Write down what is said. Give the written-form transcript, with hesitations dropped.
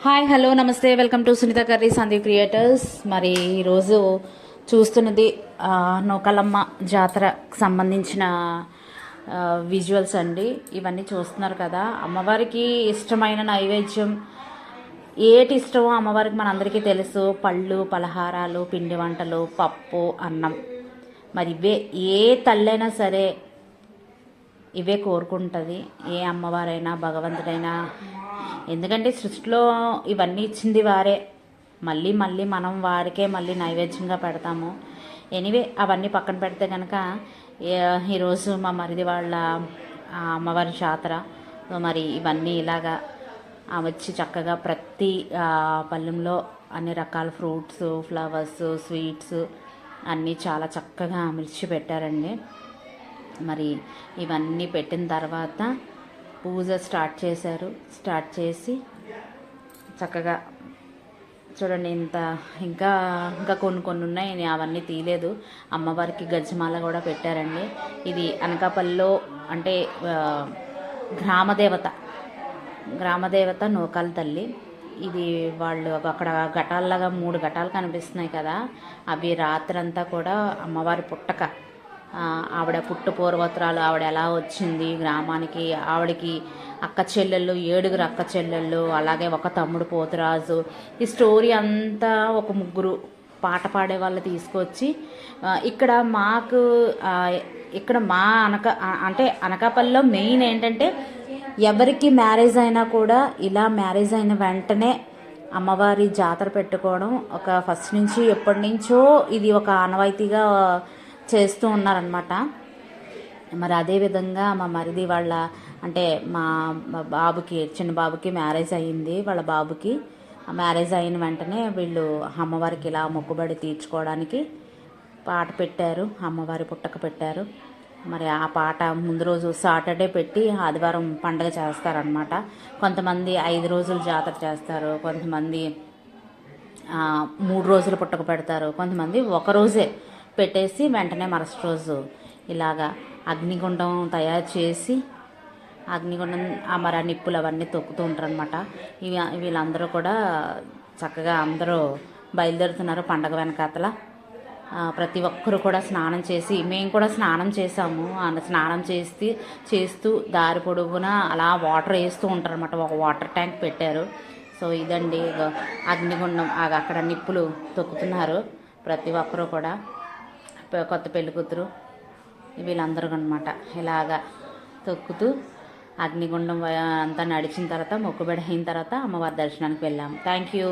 Hi hello నమస్తే welcome to Sunitha Karri Sandeep creators. మరి ఈరోజు చూస్తున్నది నూకాలమ్మ జాతరకు సంబంధించిన విజువల్స్ అండి. ఇవన్నీ చూస్తున్నారు కదా. అమ్మవారికి ఇష్టమైన నైవేద్యం ఏటి ఇష్టమో అమ్మవారికి మనందరికీ తెలుసు. పళ్ళు, పలహారాలు, పిండి వంటలు, పప్పు, అన్నం. మరి ఇవే ఏ తల్లైనా సరే ఇవే కోరుకుంటుంది, ఏ అమ్మవారైనా భగవంతుడైనా. ఎందుకంటే సృష్టిలో ఇవన్నీ ఇచ్చింది వారే. మళ్ళీ మళ్ళీ మనం వారికే మళ్ళీ నైవేద్యంగా పెడతాము. ఎనీవే అవన్నీ పక్కన పెడితే కనుక ఈరోజు మా మరిది వాళ్ళ అమ్మవారి జాతర. మరి ఇవన్నీ ఇలాగా వచ్చి చక్కగా ప్రతి పళ్ళెంలో అన్ని రకాల ఫ్రూట్స్, ఫ్లవర్స్, స్వీట్స్ అన్నీ చాలా చక్కగా అమర్చి పెట్టారండి. మరి ఇవన్నీ పెట్టిన తర్వాత పూజ స్టార్ట్ చేశారు. స్టార్ట్ చేసి చక్కగా చూడండి, ఇంకా ఇంకా కొన్ని ఉన్నాయి, నేను అవన్నీ తీయలేదు. అమ్మవారికి గజ్జమాల కూడా పెట్టారండి. ఇది అనకాపల్లిలో అంటే గ్రామదేవత నూకాల తల్లి. ఇది వాళ్ళు అక్కడ ఘటాల్లాగా 3 ఘటాలు కనిపిస్తున్నాయి కదా, అవి రాత్రంతా కూడా అమ్మవారి పుట్టక, ఆవిడ పుట్టు పూర్వోత్తరాలు, ఆవిడ ఎలా వచ్చింది గ్రామానికి, ఆవిడకి అక్క చెల్లెళ్ళు 7 అక్క చెల్లెళ్ళు, అలాగే ఒక తమ్ముడు పోతురాజు. ఈ స్టోరీ అంతా ఒక 3 పాట పాడే వాళ్ళు తీసుకొచ్చి ఇక్కడ మా అంటే అనకాపల్లిలో మెయిన్ ఏంటంటే ఎవరికి మ్యారేజ్ అయినా కూడా ఇలా మ్యారేజ్ అయిన వెంటనే అమ్మవారి జాతర పెట్టుకోవడం ఒక ఫస్ట్ నుంచి ఎప్పటి నుంచో ఇది ఒక ఆనవాయితీగా చేస్తూ ఉన్నారనమాట. మరి అదేవిధంగా మా మరిది వాళ్ళ అంటే మా బాబుకి, చిన్న బాబుకి మ్యారేజ్ అయ్యింది. వాళ్ళ బాబుకి మ్యారేజ్ అయిన వెంటనే వీళ్ళు అమ్మవారికి ఇలా మొక్కుబడి తీర్చుకోవడానికి పాట పెట్టారు, అమ్మవారి పుట్టక పెట్టారు. మరి ఆ పాట ముందు రోజు సాటర్డే పెట్టి ఆదివారం పండగ చేస్తారనమాట. కొంతమంది 5 రోజులు జాతర చేస్తారు, కొంతమంది 3 రోజులు పుట్టక పెడతారు, కొంతమంది ఒక రోజే పెట్టేసి వెంటనే మరుసటి రోజు ఇలాగా అగ్నిగుండం తయారు చేసి అగ్నిగుండం మరి నిప్పులు అవన్నీ తొక్కుతూ ఉంటారు అనమాట. వీళ్ళందరూ కూడా చక్కగా అందరూ బయలుదేరుతున్నారు పండగ వెనకాతల. ప్రతి ఒక్కరు కూడా స్నానం చేసి, మేము కూడా స్నానం చేసాము. స్నానం చేస్తూ దారి పొడుగున అలా వాటర్ వేస్తూ ఉంటారు అనమాట. ఒక వాటర్ ట్యాంక్ పెట్టారు. సో ఇదండి అగ్నిగుండం, అక్కడ నిప్పులు తొక్కుతున్నారు ప్రతి ఒక్కరు కూడా. కొత్త పెళ్లి కూతురు వీళ్ళందరూ అనమాట ఇలాగా తొక్కుతూ అగ్నిగుండం అంతా నడిచిన తర్వాత మొక్కుబడి అయిన తర్వాత అమ్మవారి దర్శనానికి వెళ్ళాము. Thank you.